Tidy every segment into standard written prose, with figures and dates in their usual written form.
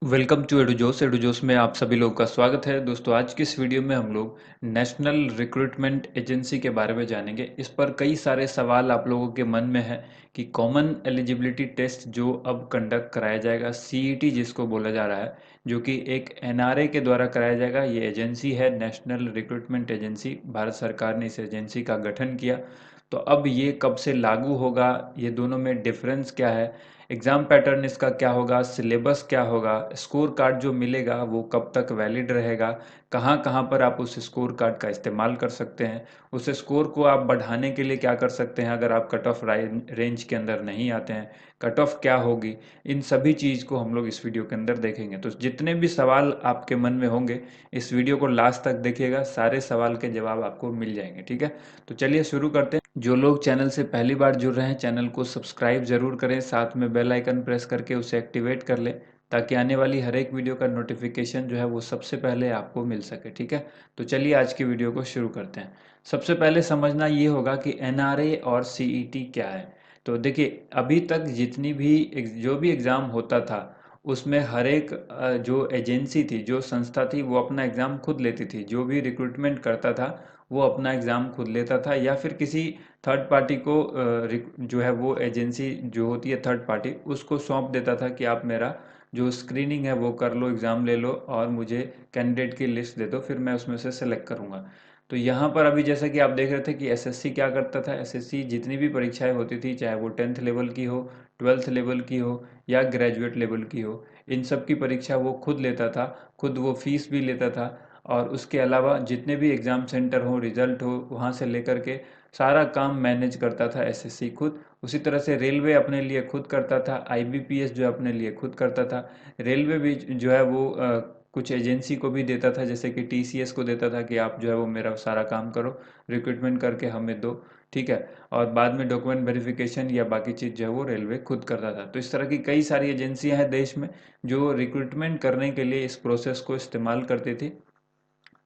Welcome to एडुजोस में आप सभी लोगों का स्वागत है। दोस्तों, आज की इस वीडियो में हम लोग नेशनल रिक्रूटमेंट एजेंसी के बारे में जानेंगे। इस पर कई सारे सवाल आप लोगों के मन में है कि कॉमन एलिजिबिलिटी टेस्ट जो अब कंडक्ट कराया जाएगा, सीईटी जिसको बोला जा रहा है, जो कि एक एनआरए के द्वारा कराया जाएगा। ये एजेंसी है नेशनल रिक्रूटमेंट एजेंसी। भारत सरकार ने इस एजेंसी का गठन किया। तो अब ये कब से लागू होगा, ये दोनों में डिफरेंस क्या है, एग्ज़ाम पैटर्न इसका क्या होगा, सिलेबस क्या होगा, स्कोर कार्ड जो मिलेगा वो कब तक वैलिड रहेगा, कहाँ कहाँ पर आप उस स्कोर कार्ड का इस्तेमाल कर सकते हैं, उस स्कोर को आप बढ़ाने के लिए क्या कर सकते हैं अगर आप कट ऑफ रेंज के अंदर नहीं आते हैं, कट ऑफ क्या होगी, इन सभी चीज़ को हम लोग इस वीडियो के अंदर देखेंगे। तो जितने भी सवाल आपके मन में होंगे, इस वीडियो को लास्ट तक देखिएगा, सारे सवाल के जवाब आपको मिल जाएंगे। ठीक है, तो चलिए शुरू करते हैं। जो लोग चैनल से पहली बार जुड़ रहे हैं, चैनल को सब्सक्राइब जरूर करें, साथ में बेल आइकन प्रेस करके उसे एक्टिवेट कर लें, ताकि आने वाली हर एक वीडियो का नोटिफिकेशन जो है वो सबसे पहले आपको मिल सके। ठीक है, तो चलिए आज की वीडियो को शुरू करते हैं। सबसे पहले समझना ये होगा कि एनआरए और सीईटी क्या है। तो देखिए, अभी तक जितनी भी जो भी एग्ज़ाम होता था, उसमें हर एक जो एजेंसी थी, जो संस्था थी, वो अपना एग्ज़ाम खुद लेती थी। जो भी रिक्रूटमेंट करता था वो अपना एग्ज़ाम खुद लेता था, या फिर किसी थर्ड पार्टी को जो है वो एजेंसी जो होती है थर्ड पार्टी, उसको सौंप देता था कि आप मेरा जो स्क्रीनिंग है वो कर लो, एग्ज़ाम ले लो और मुझे कैंडिडेट की लिस्ट दे दो, फिर मैं उसमें से सेलेक्ट करूँगा। तो यहाँ पर अभी जैसा कि आप देख रहे थे कि एसएससी क्या करता था, एसएससी जितनी भी परीक्षाएं होती थी, चाहे वो 10th लेवल की हो, 12th लेवल की हो या ग्रेजुएट लेवल की हो, इन सब की परीक्षा वो खुद लेता था, खुद वो फीस भी लेता था। और उसके अलावा जितने भी एग्ज़ाम सेंटर हो, रिजल्ट हो, वहाँ से लेकर के सारा काम मैनेज करता था एसएससी खुद। उसी तरह से रेलवे अपने लिए खुद करता था, आईबीपीएस जो है अपने लिए खुद करता था। रेलवे भी जो है वो कुछ एजेंसी को भी देता था, जैसे कि टीसीएस को देता था कि आप जो है वो मेरा सारा काम करो, रिक्रूटमेंट करके हमें दो। ठीक है, और बाद में डॉक्यूमेंट वेरिफिकेशन या बाकी चीज़ जो है वो रेलवे खुद करता था। तो इस तरह की कई सारी एजेंसियां हैं देश में जो रिक्रूटमेंट करने के लिए इस प्रोसेस को इस्तेमाल करती थी।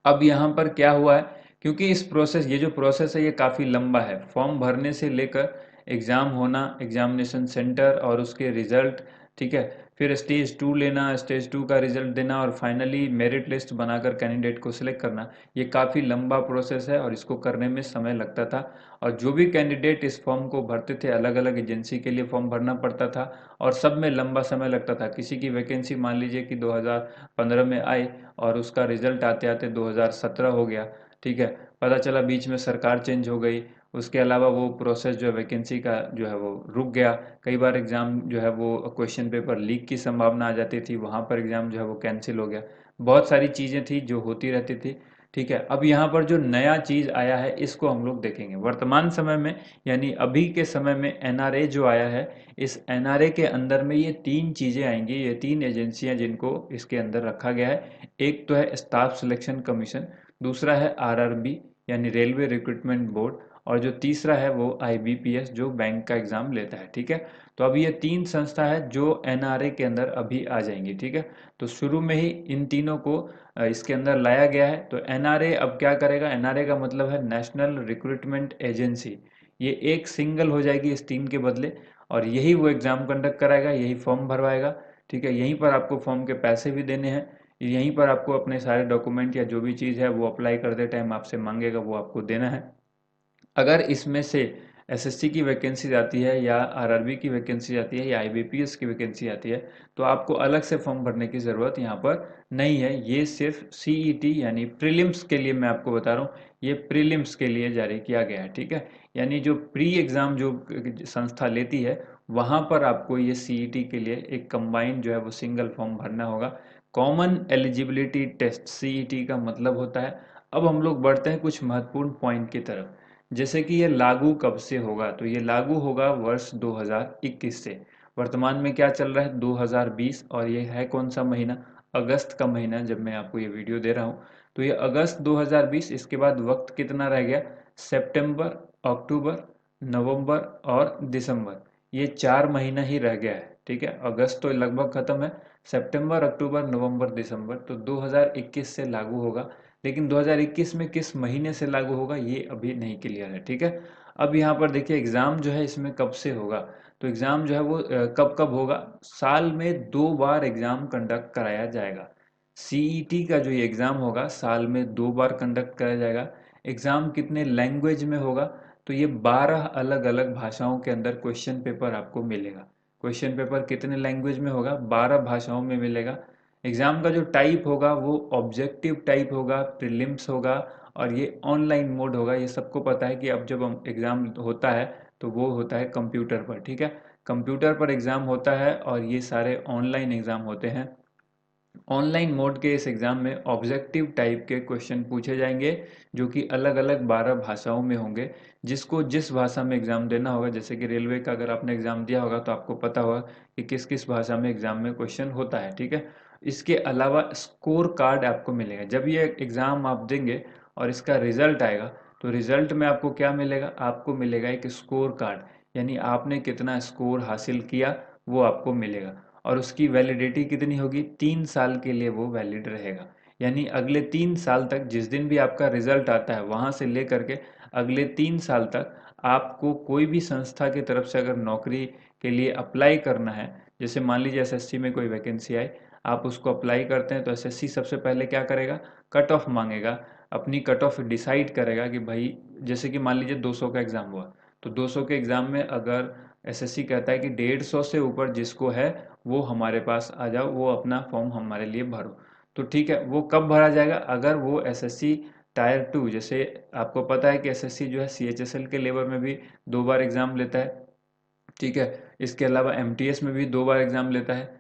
अब यहाँ पर क्या हुआ है, क्योंकि ये जो प्रोसेस है ये काफ़ी लंबा है, फॉर्म भरने से लेकर एग्ज़ाम होना, एग्जामिनेशन सेंटर और उसके रिजल्ट, ठीक है, फिर स्टेज 2 लेना, स्टेज 2 का रिजल्ट देना और फाइनली मेरिट लिस्ट बनाकर कैंडिडेट को सिलेक्ट करना, ये काफ़ी लंबा प्रोसेस है और इसको करने में समय लगता था। और जो भी कैंडिडेट इस फॉर्म को भरते थे, अलग अलग एजेंसी के लिए फॉर्म भरना पड़ता था और सब में लंबा समय लगता था। किसी की वैकेंसी मान लीजिए कि 2015 में आई और उसका रिजल्ट आते आते 2017 हो गया। ठीक है, पता चला बीच में सरकार चेंज हो गई, उसके अलावा वो प्रोसेस जो है वैकेंसी का जो है वो रुक गया। कई बार एग्ज़ाम जो है वो क्वेश्चन पेपर लीक की संभावना आ जाती थी, वहाँ पर एग्ज़ाम जो है वो कैंसिल हो गया। बहुत सारी चीज़ें थी जो होती रहती थी। ठीक है, अब यहाँ पर जो नया चीज़ आया है इसको हम लोग देखेंगे वर्तमान समय में, यानी अभी के समय में एनआरए जो आया है, इस एनआरए के अंदर में ये तीन चीज़ें आएंगी, ये तीन एजेंसियां जिनको इसके अंदर रखा गया है। एक तो है स्टाफ सिलेक्शन कमीशन, दूसरा है आरआरबी यानी रेलवे रिक्रूटमेंट बोर्ड, और जो तीसरा है वो आईबीपीएस जो बैंक का एग्जाम लेता है। ठीक है, तो अब ये तीन संस्था है जो एनआरए के अंदर अभी आ जाएंगी। ठीक है, तो शुरू में ही इन तीनों को इसके अंदर लाया गया है। तो एनआरए अब क्या करेगा, एनआरए का मतलब है नेशनल रिक्रूटमेंट एजेंसी। ये एक सिंगल हो जाएगी इस तीन के बदले, और यही वो एग्ज़ाम कंडक्ट कराएगा, यही फॉर्म भरवाएगा। ठीक है, यहीं पर आपको फॉर्म के पैसे भी देने हैं, यहीं पर आपको अपने सारे डॉक्यूमेंट या जो भी चीज़ है वो अप्लाई करते टाइम आपसे मांगेगा, वो आपको देना है। अगर इसमें से एसएससी की वैकेंसी आती है या आरआरबी की वैकेंसी आती है या आईबीपीएस की वैकेंसी आती है, तो आपको अलग से फॉर्म भरने की ज़रूरत यहाँ पर नहीं है। ये सिर्फ सीईटी यानी प्रीलिम्स के लिए मैं आपको बता रहा हूँ, ये प्रीलिम्स के लिए जारी किया गया है। ठीक है, यानी जो प्री एग्ज़ाम जो संस्था लेती है, वहाँ पर आपको ये सीईटी के लिए एक कंबाइंड जो है वो सिंगल फॉर्म भरना होगा। कॉमन एलिजिबिलिटी टेस्ट सीईटी का मतलब होता है। अब हम लोग बढ़ते हैं कुछ महत्वपूर्ण पॉइंट की तरफ, जैसे कि ये लागू कब से होगा। तो ये लागू होगा वर्ष 2021 से। वर्तमान में क्या चल रहा है, 2020, और ये है कौन सा महीना, अगस्त का महीना जब मैं आपको ये वीडियो दे रहा हूँ। तो ये अगस्त 2020, इसके बाद वक्त कितना रह गया, सितंबर, अक्टूबर, नवंबर और दिसंबर, ये 4 महीना ही रह गया है। ठीक है, अगस्त तो लगभग खत्म है, सितंबर, अक्टूबर, नवंबर, दिसंबर, तो 2021 से लागू होगा। लेकिन 2021 में किस महीने से लागू होगा ये अभी नहीं क्लियर है। ठीक है, अब यहाँ पर देखिए एग्ज़ाम जो है इसमें कब से होगा। तो एग्ज़ाम जो है वो कब कब होगा, साल में 2 बार एग्ज़ाम कंडक्ट कराया जाएगा। सीईटी का जो ये एग्ज़ाम होगा साल में 2 बार कंडक्ट कराया जाएगा। एग्ज़ाम कितने लैंग्वेज में होगा, तो ये 12 अलग अलग भाषाओं के अंदर क्वेश्चन पेपर आपको मिलेगा। क्वेश्चन पेपर कितने लैंग्वेज में होगा, 12 भाषाओं में मिलेगा। एग्ज़ाम का जो टाइप होगा वो ऑब्जेक्टिव टाइप होगा, प्रीलिम्स होगा और ये ऑनलाइन मोड होगा। ये सबको पता है कि अब जब हम एग्ज़ाम होता है तो वो होता है कंप्यूटर पर, ठीक है। कंप्यूटर पर एग्ज़ाम होता है और ये सारे ऑनलाइन एग्ज़ाम होते हैं। ऑनलाइन मोड के इस एग्ज़ाम में ऑब्जेक्टिव टाइप के क्वेश्चन पूछे जाएंगे जो कि अलग अलग 12 भाषाओं में होंगे। जिसको जिस भाषा में एग्ज़ाम देना होगा, जैसे कि रेलवे का अगर आपने एग्ज़ाम दिया होगा तो आपको पता होगा कि किस किस भाषा में एग्ज़ाम में क्वेश्चन होता है, ठीक है। इसके अलावा स्कोर कार्ड आपको मिलेगा जब ये एग्ज़ाम आप देंगे और इसका रिजल्ट आएगा। तो रिजल्ट में आपको क्या मिलेगा, आपको मिलेगा एक स्कोर कार्ड, यानी आपने कितना स्कोर हासिल किया वो आपको मिलेगा। और उसकी वैलिडिटी कितनी होगी, 3 साल के लिए वो वैलिड रहेगा। यानी अगले 3 साल तक, जिस दिन भी आपका रिजल्ट आता है वहाँ से लेकर के अगले 3 साल तक आपको कोई भी संस्था की तरफ से अगर नौकरी के लिए अप्लाई करना है, जैसे मान लीजिए एसएससी में कोई वैकेंसी आए, आप उसको अप्लाई करते हैं तो एसएससी सबसे पहले क्या करेगा, कट ऑफ मांगेगा। अपनी कट ऑफ डिसाइड करेगा कि भाई, जैसे कि मान लीजिए 200 का एग्ज़ाम हुआ, तो 200 के एग्ज़ाम में अगर एसएससी कहता है कि 150 से ऊपर जिसको है वो हमारे पास आ जाओ, वो अपना फॉर्म हमारे लिए भरो। तो ठीक है, वो कब भरा जाएगा, अगर वो एसएससी टायर 2, जैसे आपको पता है कि एसएससी जो है सीएचएसएल के लेवल में भी 2 बार एग्ज़ाम लेता है, ठीक है। इसके अलावा एमटीएस में भी 2 बार एग्ज़ाम लेता है,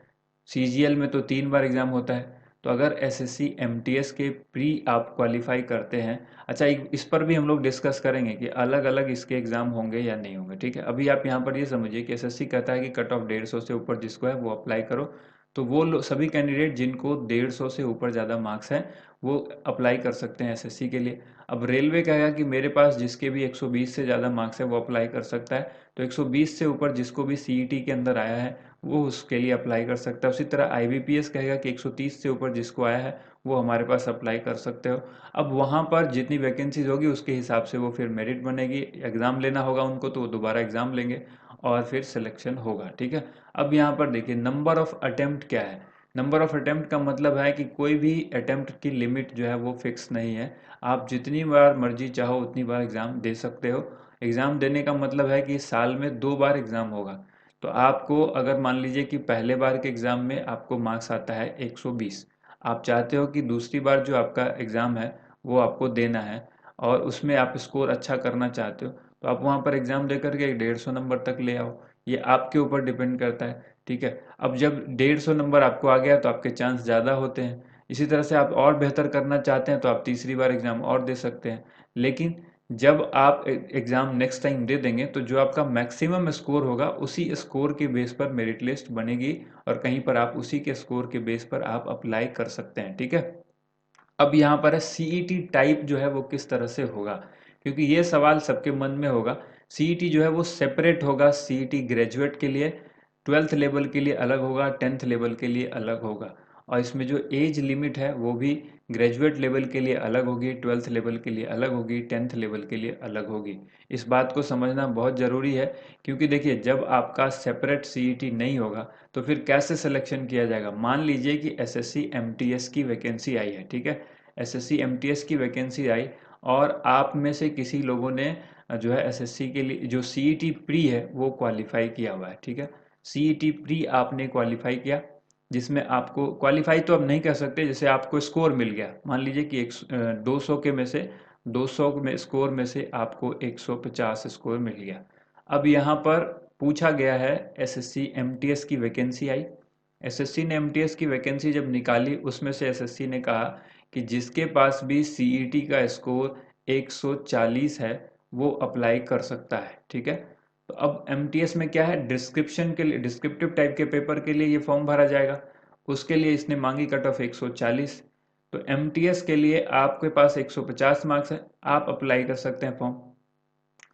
सीजीएल में तो 3 बार एग्ज़ाम होता है। तो अगर एसएससी एमटीएस के प्री आप क्वालिफाई करते हैं, अच्छा इस पर भी हम लोग डिस्कस करेंगे कि अलग अलग इसके एग्ज़ाम होंगे या नहीं होंगे, ठीक है। अभी आप यहाँ पर ये समझिए कि एसएससी कहता है कि कट ऑफ 150 से ऊपर जिसको है वो अप्लाई करो। तो वो सभी कैंडिडेट जिनको 150 से ऊपर ज़्यादा मार्क्स हैं वो अप्लाई कर सकते हैं एसएससी के लिए। अब रेलवे कहेगा कि मेरे पास जिसके भी 120 से ज़्यादा मार्क्स है वो अप्लाई कर सकता है। तो 120 से ऊपर जिसको भी सीईटी के अंदर आया है वो उसके लिए अप्लाई कर सकता है। उसी तरह आईबीपीएस कहेगा कि 130 से ऊपर जिसको आया है वो हमारे पास अप्लाई कर सकते हो। अब वहाँ पर जितनी वैकेंसीज होगी उसके हिसाब से वो फिर मेरिट बनेगी, एग्ज़ाम लेना होगा उनको तो वो दोबारा एग्ज़ाम लेंगे और फिर सिलेक्शन होगा, ठीक है। अब यहाँ पर देखिए नंबर ऑफ अटेम्प्ट क्या है। नंबर ऑफ अटेम्प्ट का मतलब है कि कोई भी अटेम्प्ट की लिमिट जो है वो फिक्स नहीं है। आप जितनी बार मर्जी चाहो उतनी बार एग्ज़ाम दे सकते हो। एग्ज़ाम देने का मतलब है कि साल में 2 बार एग्ज़ाम होगा। तो आपको अगर मान लीजिए कि पहले बार के एग्ज़ाम में आपको मार्क्स आता है 120, आप चाहते हो कि दूसरी बार जो आपका एग्ज़ाम है वो आपको देना है और उसमें आप स्कोर अच्छा करना चाहते हो, तो आप वहाँ पर एग्ज़ाम दे करके 150 नंबर तक ले आओ। ये आपके ऊपर डिपेंड करता है, ठीक है। अब जब 150 नंबर आपको आ गया तो आपके चांस ज़्यादा होते हैं। इसी तरह से आप और बेहतर करना चाहते हैं तो आप तीसरी बार एग्ज़ाम और दे सकते हैं। लेकिन जब आप एग्ज़ाम नेक्स्ट टाइम दे देंगे तो जो आपका मैक्सिमम स्कोर होगा उसी स्कोर के बेस पर मेरिट लिस्ट बनेगी और कहीं पर आप उसी के स्कोर के बेस पर आप अप्लाई कर सकते हैं, ठीक है। अब यहाँ पर है सीईटी टाइप जो है वो किस तरह से होगा, क्योंकि ये सवाल सबके मन में होगा। सीईटी जो है वो सेपरेट होगा, सीईटी ग्रेजुएट के लिए 12th लेवल के लिए अलग होगा, 10th लेवल के लिए अलग होगा। और इसमें जो एज लिमिट है वो भी ग्रेजुएट लेवल के लिए अलग होगी, 12th लेवल के लिए अलग होगी, 10th लेवल के लिए अलग होगी। इस बात को समझना बहुत ज़रूरी है, क्योंकि देखिए जब आपका सेपरेट सीईटी नहीं होगा तो फिर कैसे सिलेक्शन किया जाएगा। मान लीजिए कि एसएससी एमटीएस की वैकेंसी आई है, ठीक है। एसएससी एमटीएस की वैकेंसी आई और आप में से किसी लोगों ने जो है एसएससी के लिए जो सीईटी प्री है वो क्वालिफाई किया हुआ है, ठीक है। सीईटी प्री आपने क्वालिफाई किया, जिसमें आपको क्वालिफाई तो अब नहीं कर सकते, जैसे आपको स्कोर मिल गया, मान लीजिए कि 200 के में से 200 में स्कोर में से आपको 150 स्कोर मिल गया। अब यहाँ पर पूछा गया है एसएससी एमटीएस की वैकेंसी आई। एसएससी ने एमटीएस की वैकेंसी जब निकाली उसमें से एसएससी ने कहा कि जिसके पास भी सीईटी का स्कोर 140 है वो अप्लाई कर सकता है, ठीक है। तो अब एमटीएस में क्या है, डिस्क्रिप्शन के लिए, डिस्क्रिप्टिव टाइप के पेपर के लिए ये फॉर्म भरा जाएगा, उसके लिए इसने मांगी कट ऑफ 140। तो एमटीएस के लिए आपके पास 150 मार्क्स है, आप अप्लाई कर सकते हैं फॉर्म।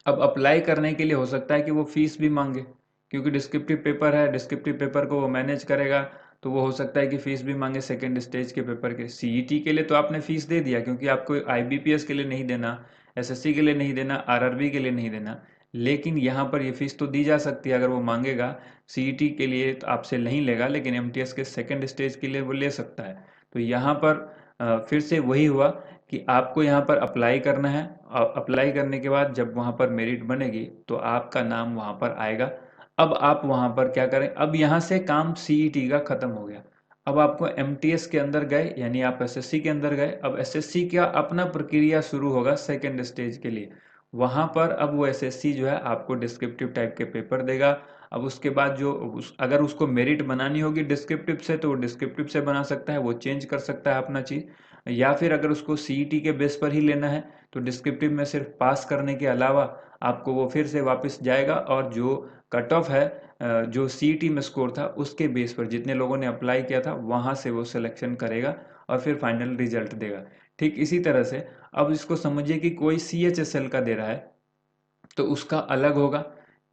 अब अप्लाई करने के लिए हो सकता है कि वो फीस भी मांगे, क्योंकि डिस्क्रिप्टिव पेपर है, डिस्क्रिप्टिव पेपर को वो मैनेज करेगा, तो वो हो सकता है कि फीस भी मांगे सेकेंड स्टेज के पेपर के। सीईटी के लिए तो आपने फीस दे दिया क्योंकि आपको आईबीपीएस के लिए नहीं देना, एसएससी के लिए नहीं देना, आरआरबी के लिए नहीं देना। लेकिन यहाँ पर ये फीस तो दी जा सकती है अगर वो मांगेगा। सीईटी के लिए तो आपसे नहीं लेगा, लेकिन एमटीएस के सेकंड स्टेज के लिए वो ले सकता है। तो यहाँ पर फिर से वही हुआ कि आपको यहाँ पर अप्लाई करना है। अप्लाई करने के बाद जब वहाँ पर मेरिट बनेगी तो आपका नाम वहाँ पर आएगा। अब आप वहाँ पर क्या करें, अब यहाँ से काम सीईटी का खत्म हो गया। अब आपको एमटीएस के अंदर गए, यानी आप एसएससी के अंदर गए। अब एसएससी का अपना प्रक्रिया शुरू होगा सेकेंड स्टेज के लिए। वहाँ पर अब वो एसएससी जो है आपको डिस्क्रिप्टिव टाइप के पेपर देगा। अब उसके बाद जो अगर उसको मेरिट बनानी होगी डिस्क्रिप्टिव से तो वो डिस्क्रिप्टिव से बना सकता है, वो चेंज कर सकता है अपना चीज़। या फिर अगर उसको सीईटी के बेस पर ही लेना है तो डिस्क्रिप्टिव में सिर्फ पास करने के अलावा आपको वो फिर से वापस जाएगा और जो कट ऑफ है, जो सीईटी में स्कोर था उसके बेस पर जितने लोगों ने अप्लाई किया था वहाँ से वो सिलेक्शन करेगा और फिर फाइनल रिजल्ट देगा। ठीक इसी तरह से अब इसको समझिए कि कोई सीएचएसएल का दे रहा है तो उसका अलग होगा,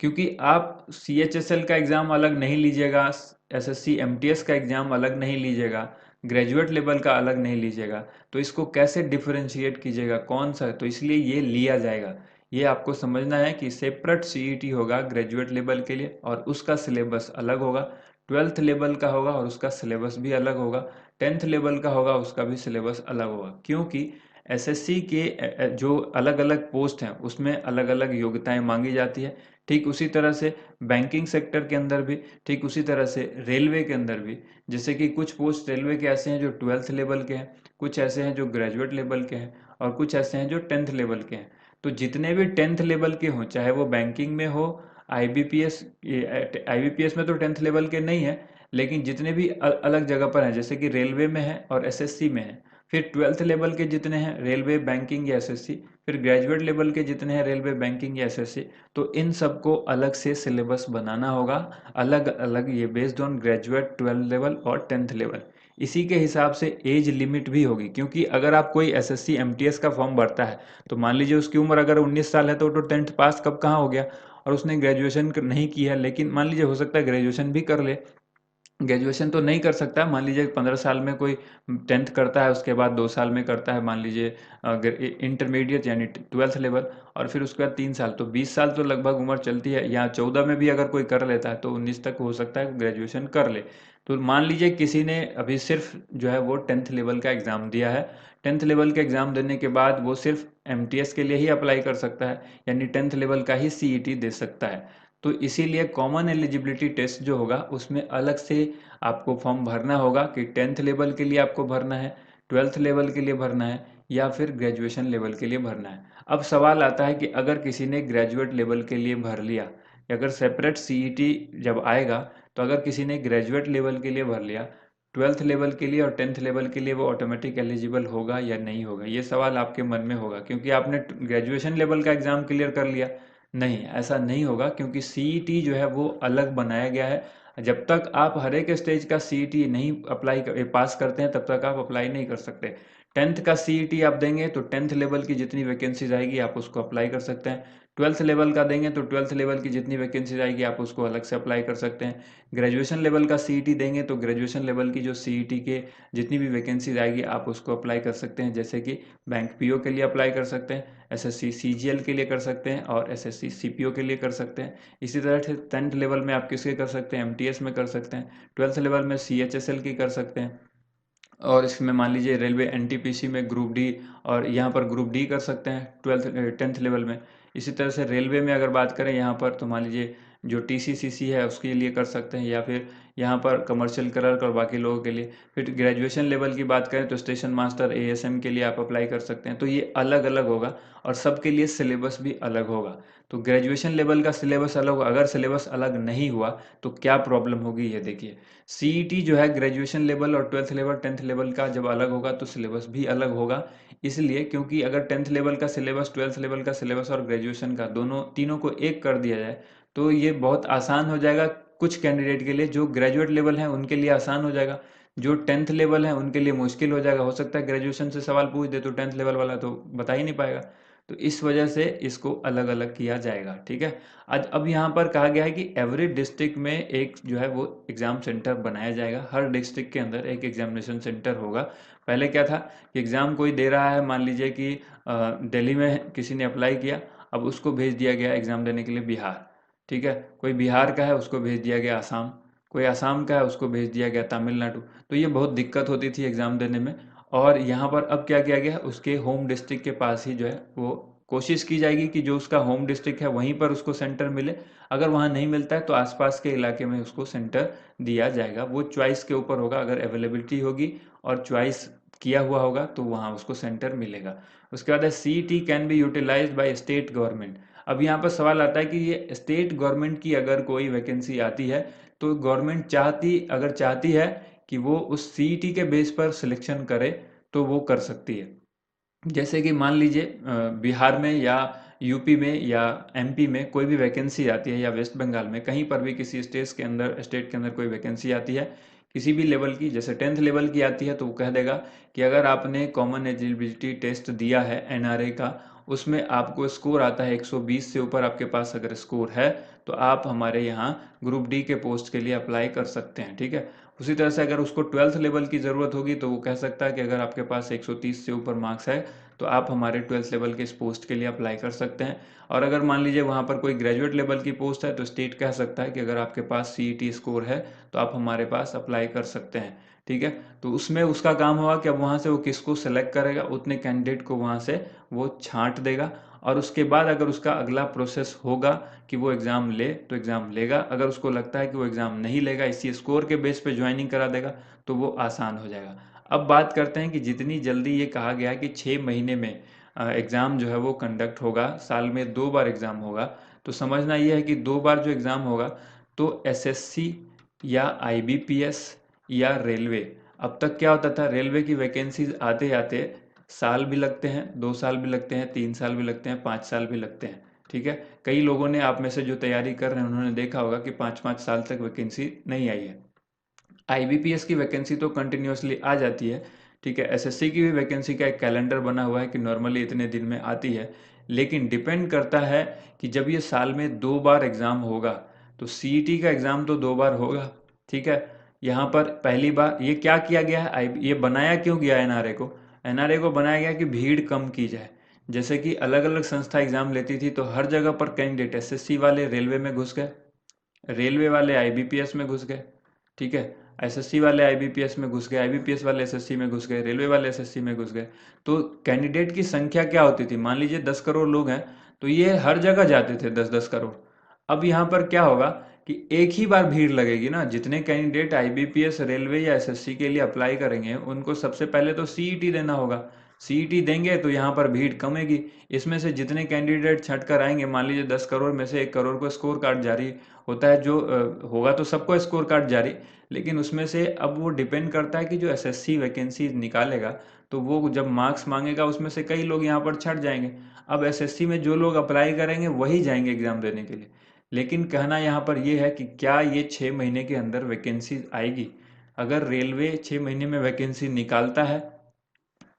क्योंकि आप सीएचएसएल का एग्ज़ाम अलग नहीं लीजिएगा, एसएससी एमटीएस का एग्ज़ाम अलग नहीं लीजिएगा, ग्रेजुएट लेवल का अलग नहीं लीजिएगा। तो इसको कैसे डिफरेंशिएट कीजिएगा कौन सा, तो इसलिए ये लिया जाएगा। ये आपको समझना है कि सेपरेट सीईटी होगा ग्रेजुएट लेवल के लिए और उसका सिलेबस अलग होगा। ट्वेल्थ लेवल का होगा और उसका सिलेबस भी अलग होगा। टेंथ लेवल का होगा उसका भी सिलेबस अलग होगा, क्योंकि एसएससी के जो अलग अलग पोस्ट हैं उसमें अलग अलग योग्यताएं मांगी जाती है। ठीक उसी तरह से बैंकिंग सेक्टर के अंदर भी, ठीक उसी तरह से रेलवे के अंदर भी। जैसे कि कुछ पोस्ट रेलवे के ऐसे हैं जो ट्वेल्थ लेवल के हैं, कुछ ऐसे हैं जो ग्रेजुएट लेवल के हैं और कुछ ऐसे हैं जो टेंथ लेवल के हैं। तो जितने भी टेंथ लेवल के हों, चाहे वो बैंकिंग में हो, आईबीपीएस, आईबीपीएस में तो टेंथ लेवल के नहीं है, लेकिन जितने भी अलग जगह पर हैं जैसे कि रेलवे में है और एसएससी में है। फिर ट्वेल्थ लेवल के जितने हैं रेलवे, बैंकिंग या एसएससी, फिर ग्रेजुएट लेवल के जितने हैं रेलवे, बैंकिंग या एसएससी, तो इन सबको अलग से सिलेबस बनाना होगा, अलग अलग, ये based on graduate, twelfth level और टेंथ लेवल। इसी के हिसाब से एज लिमिट भी होगी, क्योंकि अगर आप कोई एसएससी एमटीएस का फॉर्म भरता है तो मान लीजिए उसकी उम्र अगर 19 साल है तो टेंथ पास कब कहाँ हो गया और उसने ग्रेजुएशन नहीं की है, लेकिन मान लीजिए हो सकता है ग्रेजुएशन भी कर ले। ग्रेजुएशन तो नहीं कर सकता, मान लीजिए 15 साल में कोई टेंथ करता है, उसके बाद 2 साल में करता है मान लीजिए इंटरमीडिएट यानी ट्वेल्थ लेवल, और फिर उसके बाद 3 साल, तो 20 साल तो लगभग उम्र चलती है। या 14 में भी अगर कोई कर लेता है तो 19 तक हो सकता है ग्रेजुएशन कर ले। तो मान लीजिए किसी ने अभी सिर्फ जो है वो टेंथ लेवल का एग्ज़ाम दिया है। टेंथ लेवल का एग्ज़ाम देने के बाद वो सिर्फ एमटीएस के लिए ही अप्लाई कर सकता है, यानी टेंथ लेवल का ही सीईटी दे सकता है। तो इसीलिए कॉमन एलिजिबिलिटी टेस्ट जो होगा उसमें अलग से आपको फॉर्म भरना होगा कि टेंथ लेवल के लिए आपको भरना है, ट्वेल्थ लेवल के लिए भरना है या फिर ग्रेजुएशन लेवल के लिए भरना है। अब सवाल आता है कि अगर किसी ने ग्रेजुएट लेवल के लिए भर लिया, अगर सेपरेट सीईटी जब आएगा तो अगर किसी ने ग्रेजुएट लेवल के लिए भर लिया, ट्वेल्थ लेवल के लिए और टेंथ लेवल के लिए वो ऑटोमेटिक एलिजिबल होगा या नहीं होगा, ये सवाल आपके मन में होगा, क्योंकि आपने ग्रेजुएशन लेवल का एग्ज़ाम क्लियर कर लिया। नहीं, ऐसा नहीं होगा, क्योंकि सीईटी जो है वो अलग बनाया गया है। जब तक आप हर एक स्टेज का सीईटी नहीं पास करते हैं तब तक आप अप्लाई नहीं कर सकते। टेंथ का सीईटी आप देंगे तो टेंथ लेवल की जितनी वैकेंसीज आएगी आप उसको अप्लाई कर सकते हैं। ट्वेल्थ लेवल का देंगे तो ट्वेल्थ लेवल की जितनी वैकेंसीज आएगी आप उसको अलग से अप्लाई कर सकते हैं। ग्रेजुएशन लेवल का सीईटी देंगे तो ग्रेजुएशन लेवल की जो सीईटी के जितनी भी वैकेंसीज आएगी आप उसको अप्लाई कर सकते हैं, जैसे कि बैंक पीओ के लिए अप्लाई कर सकते हैं, एसएससी सीजीएल के लिए कर सकते हैं और एसएससी सीपीओ के लिए कर सकते हैं। इसी तरह से टेंथ लेवल में आप किसके कर सकते हैं, एमटीएस में कर सकते हैं। ट्वेल्थ लेवल में सीएचएसएल की कर सकते हैं, और इसमें मान लीजिए रेलवे एनटीपीसी में ग्रुप डी, और यहाँ पर ग्रुप डी कर सकते हैं टेंथ लेवल में। इसी तरह से रेलवे में अगर बात करें यहाँ पर तो मान लीजिए जो टीसीसीसी है उसके लिए कर सकते हैं, या फिर यहाँ पर कमर्शियल क्लर्क और बाकी लोगों के लिए। फिर ग्रेजुएशन लेवल की बात करें तो स्टेशन मास्टर एएसएम के लिए आप अप्लाई कर सकते हैं। तो ये अलग अलग होगा और सबके लिए सिलेबस भी अलग होगा। तो ग्रेजुएशन लेवल का सिलेबस अलग होगा। अगर सिलेबस अलग नहीं हुआ तो क्या प्रॉब्लम होगी ये देखिए। सीईटी जो है ग्रेजुएशन लेवल और ट्वेल्थ लेवल, टेंथ लेवल का जब अलग होगा तो सिलेबस भी अलग होगा। इसलिए क्योंकि अगर टेंथ लेवल का सिलेबस, ट्वेल्थ लेवल का सिलेबस और ग्रेजुएशन का दोनों तीनों को एक कर दिया जाए तो ये बहुत आसान हो जाएगा। कुछ कैंडिडेट के लिए जो ग्रेजुएट लेवल है उनके लिए आसान हो जाएगा, जो टेंथ लेवल है उनके लिए मुश्किल हो जाएगा। हो सकता है ग्रेजुएशन से सवाल पूछ दे तो टेंथ लेवल वाला तो बता ही नहीं पाएगा। तो इस वजह से इसको अलग अलग किया जाएगा, ठीक है। आज अब यहाँ पर कहा गया है कि एवरी डिस्ट्रिक्ट में एक जो है वो एग्ज़ाम सेंटर बनाया जाएगा। हर डिस्ट्रिक्ट के अंदर एक एग्जामिनेशन सेंटर होगा। पहले क्या था कि एग्ज़ाम कोई दे रहा है, मान लीजिए कि दिल्ली में किसी ने अप्लाई किया, अब उसको भेज दिया गया एग्ज़ाम देने के लिए बिहार, ठीक है। कोई बिहार का है उसको भेज दिया गया आसाम, कोई आसाम का है उसको भेज दिया गया तमिलनाडु। तो ये बहुत दिक्कत होती थी एग्ज़ाम देने में। और यहाँ पर अब क्या किया गया, उसके होम डिस्ट्रिक्ट के पास ही जो है वो कोशिश की जाएगी कि जो उसका होम डिस्ट्रिक्ट है वहीं पर उसको सेंटर मिले। अगर वहाँ नहीं मिलता है तो आसपास के इलाके में उसको सेंटर दिया जाएगा। वो चॉइस के ऊपर होगा, अगर अवेलेबिलिटी होगी और चॉइस किया हुआ होगा तो वहाँ उसको सेंटर मिलेगा। उसके बाद है CET can be utilised by state government. अब यहाँ पर सवाल आता है कि ये स्टेट गवर्नमेंट की अगर कोई वैकेंसी आती है तो गवर्नमेंट अगर चाहती है कि वो उस CET के बेस पर सिलेक्शन करे तो वो कर सकती है। जैसे कि मान लीजिए बिहार में या यूपी में या MP में कोई भी वैकेंसी आती है, या वेस्ट बंगाल में कहीं पर भी किसी स्टेट के अंदर कोई वैकेंसी आती है किसी भी लेवल की, जैसे 10th लेवल की आती है, तो वो कह देगा कि अगर आपने कॉमन एलिजिबिलिटी टेस्ट दिया है NRA का, उसमें आपको स्कोर आता है 120 से ऊपर, आपके पास अगर स्कोर है तो आप हमारे यहाँ ग्रुप D के पोस्ट के लिए अप्लाई कर सकते हैं, ठीक है। उसी तरह से अगर उसको 12th लेवल की ज़रूरत होगी तो वो कह सकता है कि अगर आपके पास 130 से ऊपर मार्क्स है तो आप हमारे 12th लेवल के इस पोस्ट के लिए अप्लाई कर सकते हैं। और अगर मान लीजिए वहाँ पर कोई ग्रेजुएट लेवल की पोस्ट है तो स्टेट कह सकता है कि अगर आपके पास CET स्कोर है तो आप हमारे पास अप्लाई कर सकते हैं, ठीक है। तो उसमें उसका काम होगा कि अब वहाँ से वो किसको सेलेक्ट करेगा, उतने कैंडिडेट को वहाँ से वो छांट देगा। और उसके बाद अगर उसका अगला प्रोसेस होगा कि वो एग्ज़ाम ले तो एग्ज़ाम लेगा। अगर उसको लगता है कि वो एग्ज़ाम नहीं लेगा, इसी स्कोर के बेस पे ज्वाइनिंग करा देगा, तो वो आसान हो जाएगा। अब बात करते हैं कि जितनी जल्दी ये कहा गया कि 6 महीने में एग्ज़ाम जो है वो कंडक्ट होगा, साल में 2 बार एग्ज़ाम होगा, तो समझना ये है कि 2 बार जो एग्ज़ाम होगा तो SSC या IBPS या रेलवे। अब तक क्या होता था, रेलवे की वैकेंसीज आते आते साल भी लगते हैं, 2 साल भी लगते हैं, 3 साल भी लगते हैं, 5 साल भी लगते हैं, ठीक है। कई लोगों ने, आप में से जो तैयारी कर रहे हैं उन्होंने देखा होगा कि 5-5 साल तक वैकेंसी नहीं आई है। IBPS की वैकेंसी तो कंटिन्यूसली आ जाती है, ठीक है। SSC की भी वैकेंसी का एक कैलेंडर बना हुआ है कि नॉर्मली इतने दिन में आती है, लेकिन डिपेंड करता है कि जब ये साल में 2 बार एग्ज़ाम होगा तो CET का एग्ज़ाम तो 2 बार होगा, ठीक है। यहाँ पर पहली बार ये क्या किया गया है, ये बनाया क्यों गया NRA को बनाया गया कि भीड़ कम की जाए। जैसे कि अलग अलग संस्था एग्ज़ाम लेती थी तो हर जगह पर कैंडिडेट, SSC वाले रेलवे में घुस गए, रेलवे वाले IBPS में घुस गए, ठीक है। SSC वाले IBPS में घुस गए, IBPS वाले SSC में घुस गए, रेलवे वाले SSC में घुस गए। तो कैंडिडेट की संख्या क्या होती थी, मान लीजिए 10 करोड़ लोग हैं तो ये हर जगह जाते थे 10-10 करोड़। अब यहाँ पर क्या होगा कि एक ही बार भीड़ लगेगी ना, जितने कैंडिडेट IBPS रेलवे या SSC के लिए अप्लाई करेंगे उनको सबसे पहले तो CET देना होगा। CET देंगे तो यहाँ पर भीड़ कमेगी। इसमें से जितने कैंडिडेट छट कर आएंगे, मान लीजिए 10 करोड़ में से 1 करोड़ को स्कोर कार्ड जारी होता है, जो होगा तो सबको स्कोर कार्ड जारी, लेकिन उसमें से अब वो डिपेंड करता है कि जो SSC वैकेंसी निकालेगा तो वो जब मार्क्स मांगेगा उसमें से कई लोग यहाँ पर छट जाएंगे। अब SSC में जो लोग अप्लाई करेंगे वही जाएंगे एग्जाम देने के लिए। लेकिन कहना यहाँ पर ये है कि क्या ये 6 महीने के अंदर वैकेंसी आएगी। अगर रेलवे 6 महीने में वैकेंसी निकालता है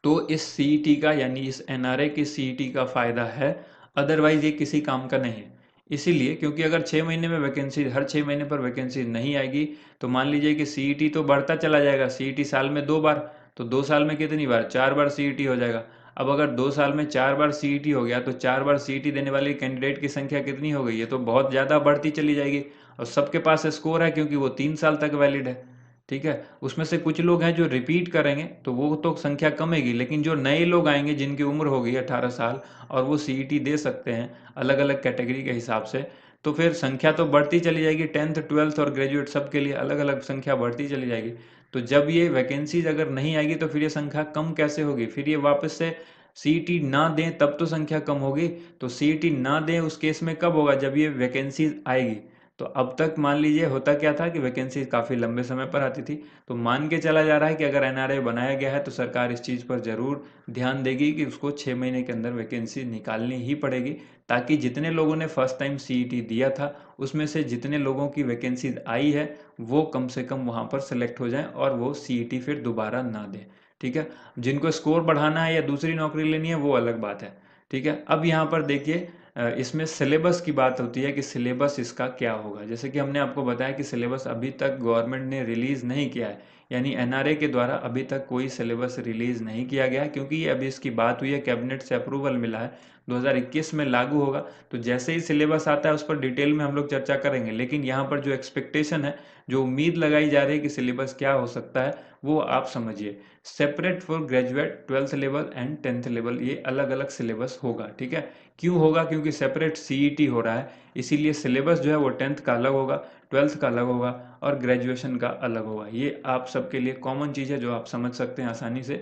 तो इस CET का, यानी इस NRA की CET का फ़ायदा है, अदरवाइज ये किसी काम का नहीं है। इसीलिए क्योंकि अगर 6 महीने में वैकेंसी, हर 6 महीने पर वैकेंसी नहीं आएगी तो मान लीजिए कि CET तो बढ़ता चला जाएगा। CET साल में 2 बार, तो 2 साल में कितनी बार, 4 बार CET हो जाएगा। अब अगर 2 साल में 4 बार CET हो गया तो 4 बार CET देने वाले कैंडिडेट की संख्या कितनी हो गई, ये तो बहुत ज़्यादा बढ़ती चली जाएगी। और सबके पास स्कोर है क्योंकि वो 3 साल तक वैलिड है, ठीक है। उसमें से कुछ लोग हैं जो रिपीट करेंगे तो वो तो संख्या कमेगी, लेकिन जो नए लोग आएंगे जिनकी उम्र होगी 18 साल और वो CET दे सकते हैं अलग अलग कैटेगरी के हिसाब से, तो फिर संख्या तो बढ़ती चली जाएगी। 10th 12th और ग्रेजुएट सब के लिए अलग अलग संख्या बढ़ती चली जाएगी। तो जब ये वैकेंसीज अगर नहीं आएगी तो फिर ये संख्या कम कैसे होगी, फिर ये वापस से CET ना दें तब तो संख्या कम होगी। तो CET ना दें उस केस में कब होगा, जब ये वैकेंसीज आएगी। तो अब तक मान लीजिए होता क्या था कि वैकेंसी काफ़ी लंबे समय पर आती थी। तो मान के चला जा रहा है कि अगर NRA बनाया गया है तो सरकार इस चीज़ पर ज़रूर ध्यान देगी कि उसको 6 महीने के अंदर वैकेंसी निकालनी ही पड़ेगी, ताकि जितने लोगों ने फर्स्ट टाइम CET दिया था उसमें से जितने लोगों की वैकेंसी आई है वो कम से कम वहाँ पर सेलेक्ट हो जाएं और वो CET फिर दोबारा ना दें, ठीक है। जिनको स्कोर बढ़ाना है या दूसरी नौकरी लेनी है वो अलग बात है, ठीक है। अब यहाँ पर देखिए इसमें सिलेबस की बात होती है कि सिलेबस इसका क्या होगा। जैसे कि हमने आपको बताया कि सिलेबस अभी तक गवर्नमेंट ने रिलीज़ नहीं किया है, यानी एनआरए के द्वारा अभी तक कोई सिलेबस रिलीज़ नहीं किया गया है, क्योंकि ये अभी इसकी बात हुई है, कैबिनेट से अप्रूवल मिला है, 2021 में लागू होगा। तो जैसे ही सिलेबस आता है उस पर डिटेल में हम लोग चर्चा करेंगे, लेकिन यहाँ पर जो एक्सपेक्टेशन है, जो उम्मीद लगाई जा रही है कि सिलेबस क्या हो सकता है, वो आप समझिए। Separate for graduate 12th level and 10th level, ये अलग अलग सिलेबस होगा, ठीक है। क्यों होगा? क्योंकि सेपरेट सीईटी हो रहा है, इसीलिए सिलेबस जो है वो 10th का अलग होगा, 12th का अलग होगा और ग्रेजुएशन का अलग होगा। ये आप सबके लिए कॉमन चीज़ है जो आप समझ सकते हैं आसानी से।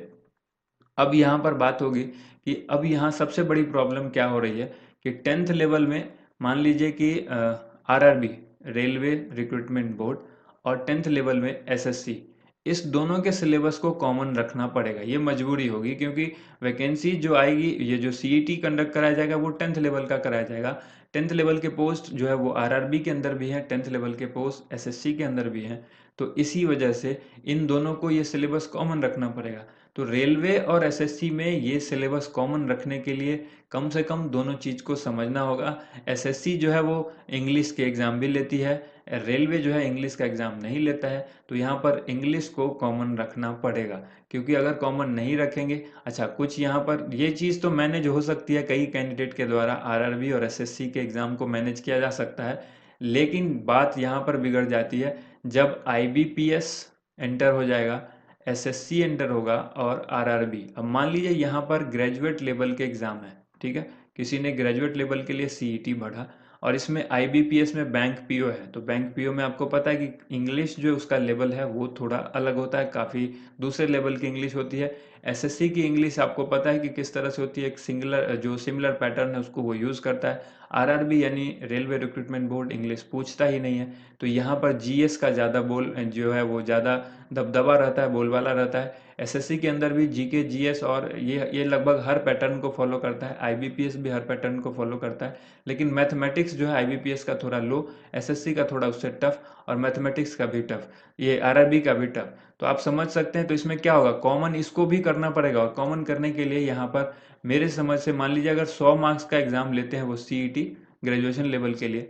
अब यहाँ पर बात होगी कि अब यहाँ सबसे बड़ी प्रॉब्लम क्या हो रही है कि 10th लेवल में मान लीजिए कि आरआरबी, रेलवे रिक्रूटमेंट बोर्ड, और 10th लेवल में एसएससी, इस दोनों के सिलेबस को कॉमन रखना पड़ेगा। ये मजबूरी होगी, क्योंकि वैकेंसी जो आएगी, ये जो सीईटी कंडक्ट कराया जाएगा वो 10th लेवल का कराया जाएगा। 10th लेवल के पोस्ट जो है वो आरआरबी के अंदर भी है, 10th लेवल के पोस्ट एसएससी के अंदर भी हैं। तो इसी वजह से इन दोनों को ये सिलेबस कॉमन रखना पड़ेगा। तो रेलवे और एसएससी में ये सिलेबस कॉमन रखने के लिए कम से कम दोनों चीज़ को समझना होगा। एसएससी जो है वो इंग्लिश के एग्ज़ाम भी लेती है, रेलवे जो है इंग्लिश का एग्ज़ाम नहीं लेता है। तो यहाँ पर इंग्लिश को कॉमन रखना पड़ेगा, क्योंकि अगर कॉमन नहीं रखेंगे, अच्छा कुछ यहाँ पर ये चीज़ तो मैनेज हो सकती है, कई कैंडिडेट के द्वारा आरआरबी और एसएससी के एग्ज़ाम को मैनेज किया जा सकता है, लेकिन बात यहाँ पर बिगड़ जाती है जब आईबीपीएस एंटर हो जाएगा, एसएससी एंटर होगा और आरआरबी। अब मान लीजिए यहाँ पर ग्रेजुएट लेवल के एग्ज़ाम है, ठीक है, किसी ने ग्रेजुएट लेवल के लिए सीईटी भरा और इसमें आईबीपीएस में बैंक पीओ है। तो बैंक पीओ में आपको पता है कि इंग्लिश जो उसका लेवल है वो थोड़ा अलग होता है, काफ़ी दूसरे लेवल की इंग्लिश होती है। एसएससी की इंग्लिश आपको पता है कि किस तरह से होती है, एक सिंगुलर जो सिमिलर पैटर्न है उसको वो यूज़ करता है। आरआरबी यानी रेलवे रिक्रूटमेंट बोर्ड इंग्लिश पूछता ही नहीं है। तो यहाँ पर जीएस का ज़्यादा बोल जो है वो ज़्यादा दबदबा रहता है, बोलबाला रहता है। एसएससी के अंदर भी जीके जीएस और ये लगभग हर पैटर्न को फॉलो करता है, आईबीपीएस भी हर पैटर्न को फॉलो करता है। लेकिन मैथमेटिक्स जो है आईबीपीएस का थोड़ा लो, एसएससी का थोड़ा उससे टफ, और मैथमेटिक्स का भी टफ, ये आरआरबी का भी टफ। तो आप समझ सकते हैं। तो इसमें क्या होगा, कॉमन इसको भी करना पड़ेगा, और कॉमन करने के लिए यहाँ पर मेरे समझ से मान लीजिए अगर 100 मार्क्स का एग्जाम लेते हैं वो सीईटी ग्रेजुएशन लेवल के लिए,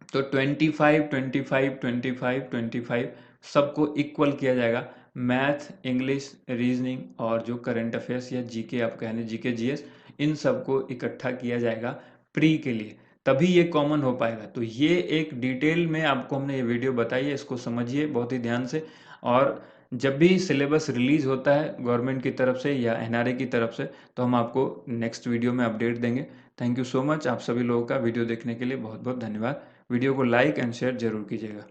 तो 25 25 25 25 सबको इक्वल किया जाएगा। मैथ, इंग्लिश, रीजनिंग और जो करंट अफेयर्स या जीके आप कह लें, जीके जीएस, इन सबको इकट्ठा किया जाएगा प्री के लिए, तभी ये कॉमन हो पाएगा। तो ये एक डिटेल में आपको हमने ये वीडियो बताई है, इसको समझिए बहुत ही ध्यान से। और जब भी सिलेबस रिलीज होता है गवर्नमेंट की तरफ से या एनआरए की तरफ से, तो हम आपको नेक्स्ट वीडियो में अपडेट देंगे। Thank you so much. आप सभी लोगों का वीडियो देखने के लिए बहुत बहुत धन्यवाद। वीडियो को लाइक एंड शेयर जरूर कीजिएगा।